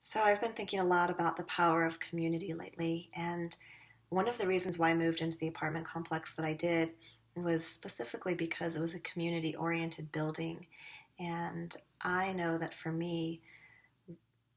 So I've been thinking a lot about the power of community lately, and one of the reasons why I moved into the apartment complex that I did was specifically because it was a community-oriented building. And I know that for me,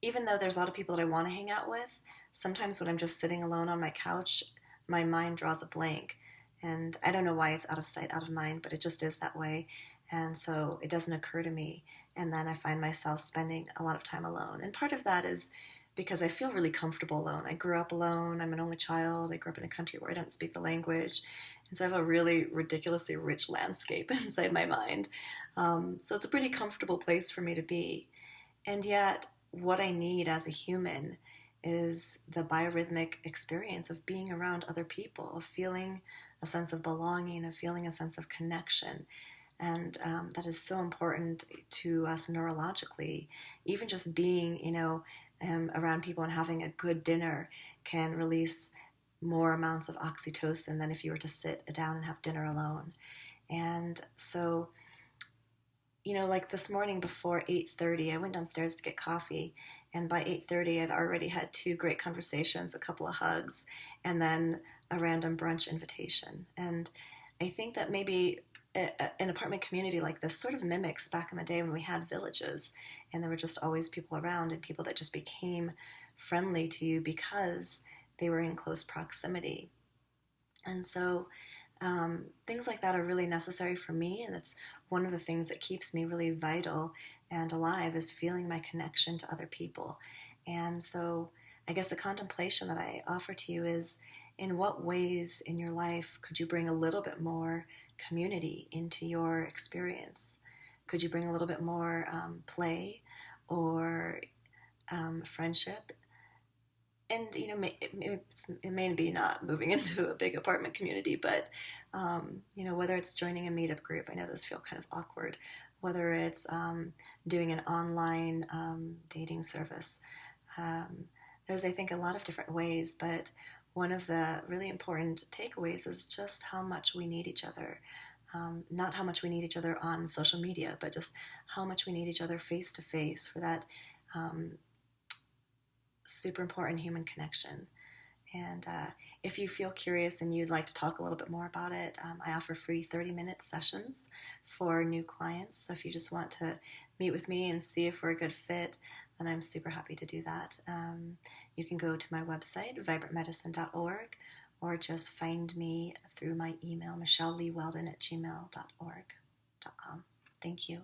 even though there's a lot of people that I want to hang out with, sometimes when I'm just sitting alone on my couch, my mind draws a blank. And I don't know why it's out of sight, out of mind, but it just is that way. And so it doesn't occur to me. And then I find myself spending a lot of time alone. And part of that is because I feel really comfortable alone. I grew up alone. I'm an only child. I grew up in a country where I don't speak the language. And so I have a really ridiculously rich landscape inside my mind. So it's a pretty comfortable place for me to be. And yet, what I need as a human is the biorhythmic experience of being around other people, of feeling a sense of belonging, of feeling a sense of connection. And that is so important to us neurologically. Even just being, around people and having a good dinner can release more amounts of oxytocin than if you were to sit down and have dinner alone. And so like this morning before 8:30, I went downstairs to get coffee, and by 8:30 I'd already had two great conversations, a couple of hugs, and then a random brunch invitation. And I think that maybe an apartment community like this sort of mimics back in the day when we had villages and there were just always people around and people that just became friendly to you because they were in close proximity. And so things like that are really necessary for me, and it's one of the things that keeps me really vital and alive is feeling my connection to other people. And so I guess the contemplation that I offer to you is, in what ways in your life could you bring a little bit more community into your experience? Could you bring a little bit more play or friendship? And it may be not moving into a big apartment community, but whether it's joining a meetup group, I know those feel kind of awkward. Whether it's doing an online dating service, there's, I think, a lot of different ways. But one of the really important takeaways is just how much we need each other. Not how much we need each other on social media, but just how much we need each other face to face for that super important human connection. And if you feel curious and you'd like to talk a little bit more about it, I offer free 30-minute sessions for new clients. So if you just want to meet with me and see if we're a good fit, then I'm super happy to do that. You can go to my website, vibrantmedicine.org, or just find me through my email, michelleleeweldon@gmail.org.com. Thank you.